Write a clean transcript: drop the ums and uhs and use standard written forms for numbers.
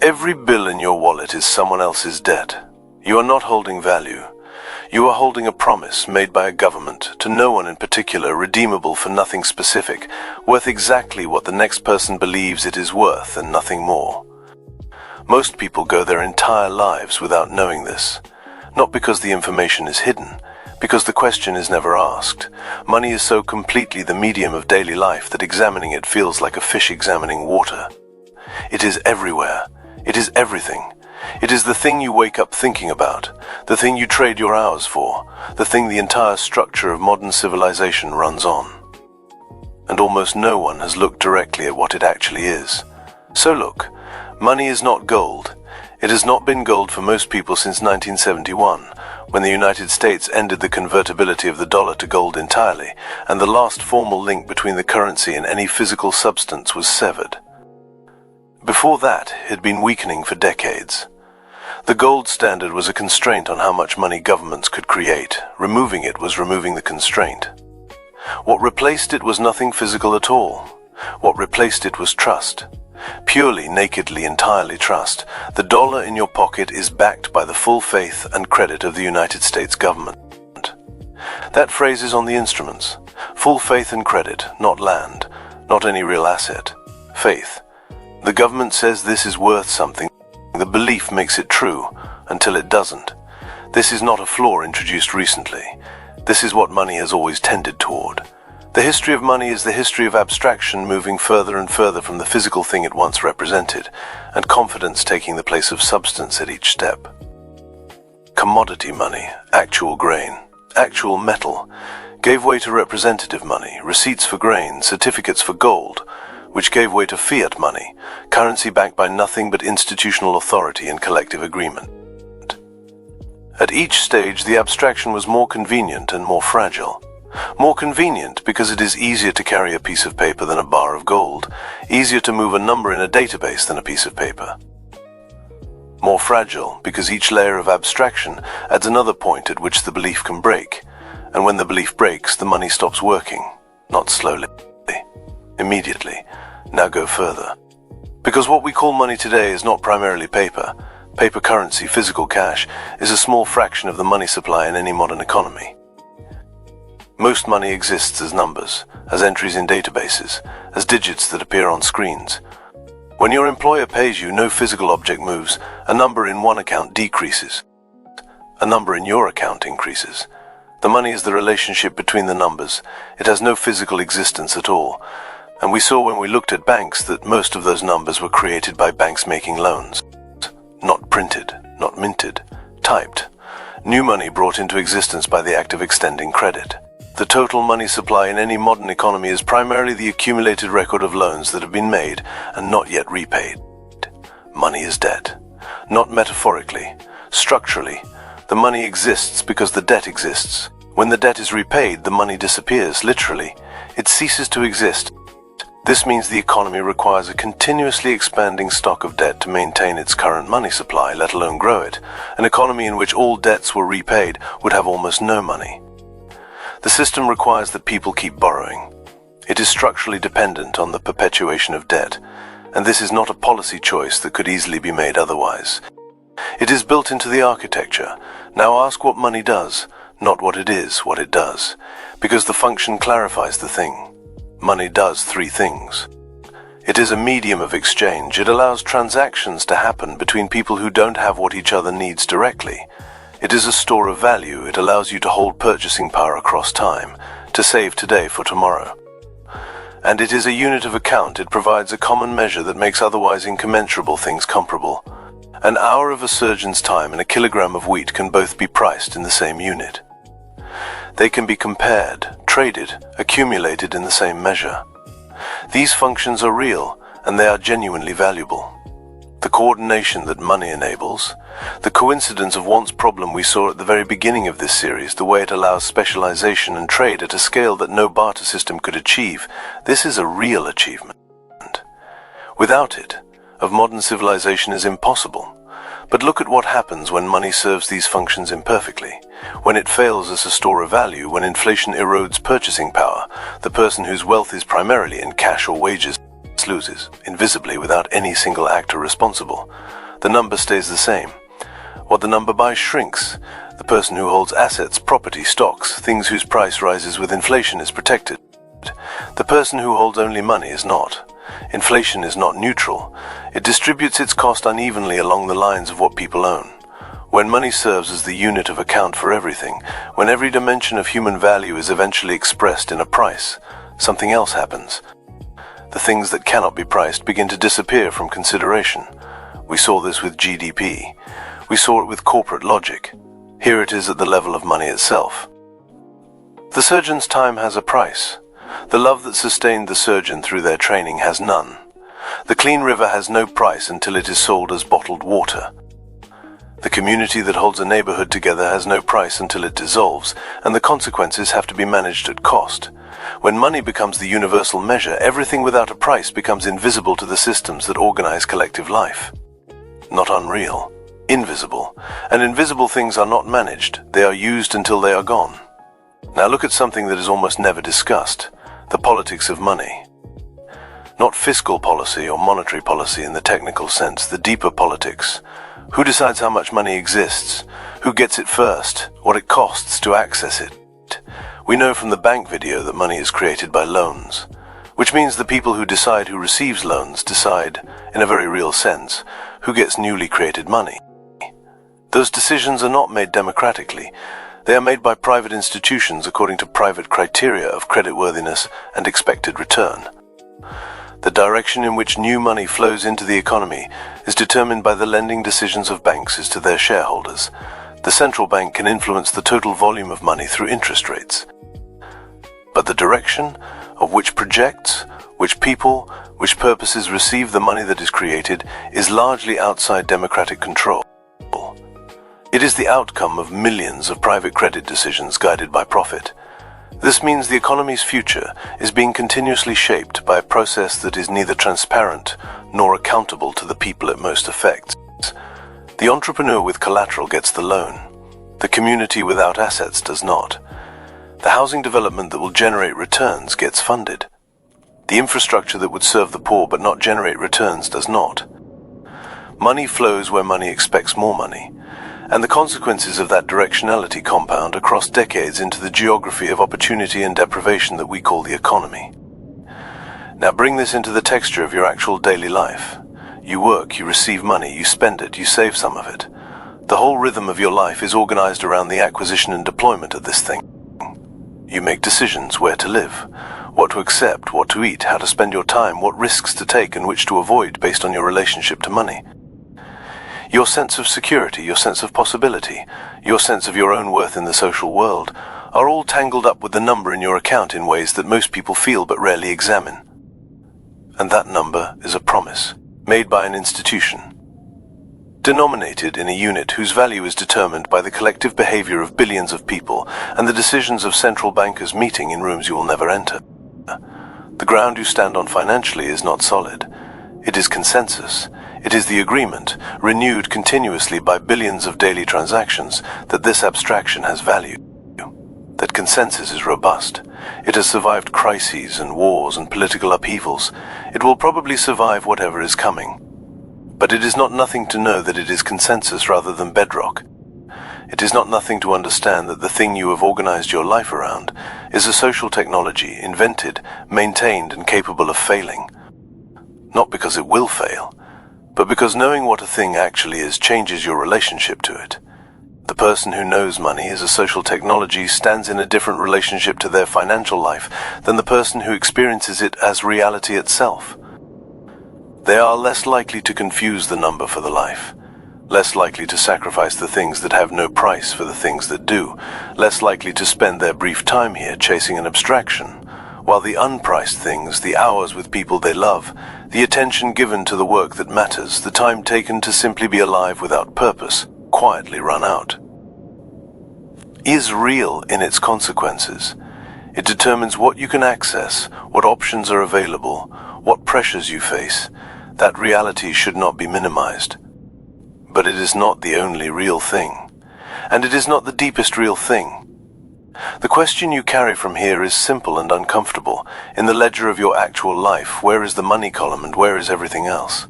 Every bill in your wallet is someone else's debt. You are not holding value. You are holding a promise made by a government to no one in particular, redeemable for nothing specific, worth exactly what the next person believes it is worth and nothing more. Most people go their entire lives without knowing this, not because the information is hidden, because the question is never asked. Money is so completely the medium of daily life that examining it feels like a fish examining water. It is everywhere. It is everything. It is the thing you wake up thinking about, the thing you trade your hours for, the thing the entire structure of modern civilization runs on. And almost no one has looked directly at what it actually is. So look, money is not gold. It has not been gold for most people since 1971, when the United States ended the convertibility of the dollar to gold entirely, and the last formal link between the currency and any physical substance was severed. Before that, it had been weakening for decades. The gold standard was a constraint on how much money governments could create. Removing it was removing the constraint. What replaced it was nothing physical at all. What replaced it was trust. Purely, nakedly, entirely trust. The dollar in your pocket is backed by the full faith and credit of the United States government. That phrase is on the instruments. Full faith and credit, not land, not any real asset. Faith. The government says this is worth something. The belief makes it true, until it doesn't. This is not a flaw introduced recently. This is what money has always tended toward. The history of money is the history of abstraction moving further and further from the physical thing it once represented, and confidence taking the place of substance at each step. Commodity money, actual grain, actual metal, gave way to representative money, receipts for grain, certificates for gold, which gave way to fiat money, currency backed by nothing but institutional authority and collective agreement. At each stage, the abstraction was more convenient and more fragile. More convenient because it is easier to carry a piece of paper than a bar of gold, easier to move a number in a database than a piece of paper. More fragile because each layer of abstraction adds another point at which the belief can break, and when the belief breaks, the money stops working, not slowly, immediately. Now go further. Because what we call money today is not primarily paper. Paper currency, physical cash, is a small fraction of the money supply in any modern economy. Most money exists as numbers, as entries in databases, as digits that appear on screens. When your employer pays you, no physical object moves. A number in one account decreases. A number in your account increases. The money is the relationship between the numbers. It has no physical existence at all. And we saw when we looked at banks that most of those numbers were created by banks making loans. Not printed, not minted, typed. New money brought into existence by the act of extending credit. The total money supply in any modern economy is primarily the accumulated record of loans that have been made and not yet repaid. Money is debt. Not metaphorically, structurally. The money exists because the debt exists. When the debt is repaid, the money disappears, literally. It ceases to exist. This means the economy requires a continuously expanding stock of debt to maintain its current money supply, let alone grow it. An economy in which all debts were repaid would have almost no money. The system requires that people keep borrowing. It is structurally dependent on the perpetuation of debt, and this is not a policy choice that could easily be made otherwise. It is built into the architecture. Now ask what money does, not what it is, what it does, because the function clarifies the thing. Money does three things. It is a medium of exchange. It allows transactions to happen between people who don't have what each other needs directly. It is a store of value. It allows you to hold purchasing power across time, to save today for tomorrow. And it is a unit of account. It provides a common measure that makes otherwise incommensurable things comparable. An hour of a surgeon's time and a kilogram of wheat can both be priced in the same unit. They can be compared, traded, accumulated in the same measure. These functions are real, and they are genuinely valuable. The coordination that money enables, the coincidence of one's problem we saw at the very beginning of this series, the way it allows specialization and trade at a scale that no barter system could achieve, this is a real achievement. Without it, of modern civilization is impossible. But look at what happens when money serves these functions imperfectly. When it fails as a store of value, when inflation erodes purchasing power, the person whose wealth is primarily in cash or wages assets loses, invisibly without any single actor responsible. The number stays the same. What the number buys shrinks. The person who holds assets, property, stocks, things whose price rises with inflation is protected. The person who holds only money is not. Inflation is not neutral. It distributes its cost unevenly along the lines of what people own. When money serves as the unit of account for everything, when every dimension of human value is eventually expressed in a price, something else happens. The things that cannot be priced begin to disappear from consideration. We saw this with GDP. We saw it with corporate logic. Here it is at the level of money itself. The surgeon's time has a price. The love that sustained the surgeon through their training has none. The clean river has no price until it is sold as bottled water. The community that holds a neighborhood together has no price until it dissolves, and the consequences have to be managed at cost. When money becomes the universal measure, everything without a price becomes invisible to the systems that organize collective life. Not unreal, invisible. And invisible things are not managed, they are used until they are gone. Now look at something that is almost never discussed, the politics of money. Not fiscal policy or monetary policy in the technical sense, the deeper politics. Who decides how much money exists? Who gets it first? What it costs to access it? We know from the bank video that money is created by loans, which means the people who decide who receives loans decide, in a very real sense, who gets newly created money. Those decisions are not made democratically. They are made by private institutions according to private criteria of creditworthiness and expected return. The direction in which new money flows into the economy is determined by the lending decisions of banks as to their shareholders. The central bank can influence the total volume of money through interest rates. But the direction of which projects, which people, which purposes receive the money that is created is largely outside democratic control. It is the outcome of millions of private credit decisions guided by profit. This means the economy's future is being continuously shaped by a process that is neither transparent nor accountable to the people it most affects. The entrepreneur with collateral gets the loan. The community without assets does not. The housing development that will generate returns gets funded. The infrastructure that would serve the poor but not generate returns does not. Money flows where money expects more money, and the consequences of that directionality compound across decades into the geography of opportunity and deprivation that we call the economy. Now bring this into the texture of your actual daily life. You work, you receive money, you spend it, you save some of it. The whole rhythm of your life is organized around the acquisition and deployment of this thing. You make decisions where to live, what to accept, what to eat, how to spend your time, what risks to take and which to avoid based on your relationship to money. Your sense of security, your sense of possibility, your sense of your own worth in the social world are all tangled up with the number in your account in ways that most people feel but rarely examine. And that number is a promise made by an institution, denominated in a unit whose value is determined by the collective behavior of billions of people and the decisions of central bankers meeting in rooms you will never enter. The ground you stand on financially is not solid. It is consensus. It is the agreement, renewed continuously by billions of daily transactions, that this abstraction has value, that consensus is robust. It has survived crises and wars and political upheavals. It will probably survive whatever is coming. But it is not nothing to know that it is consensus rather than bedrock. It is not nothing to understand that the thing you have organized your life around is a social technology invented, maintained, and capable of failing. Not because it will fail, but because knowing what a thing actually is changes your relationship to it. The person who knows money as a social technology stands in a different relationship to their financial life than the person who experiences it as reality itself. They are less likely to confuse the number for the life, less likely to sacrifice the things that have no price for the things that do, less likely to spend their brief time here chasing an abstraction, while the unpriced things, the hours with people they love, the attention given to the work that matters, the time taken to simply be alive without purpose, quietly run out. Is real in its consequences. It determines what you can access, what options are available, what pressures you face. That reality should not be minimized. But it is not the only real thing, and it is not the deepest real thing. The question you carry from here is simple and uncomfortable. In the ledger of your actual life, where is the money column and where is everything else?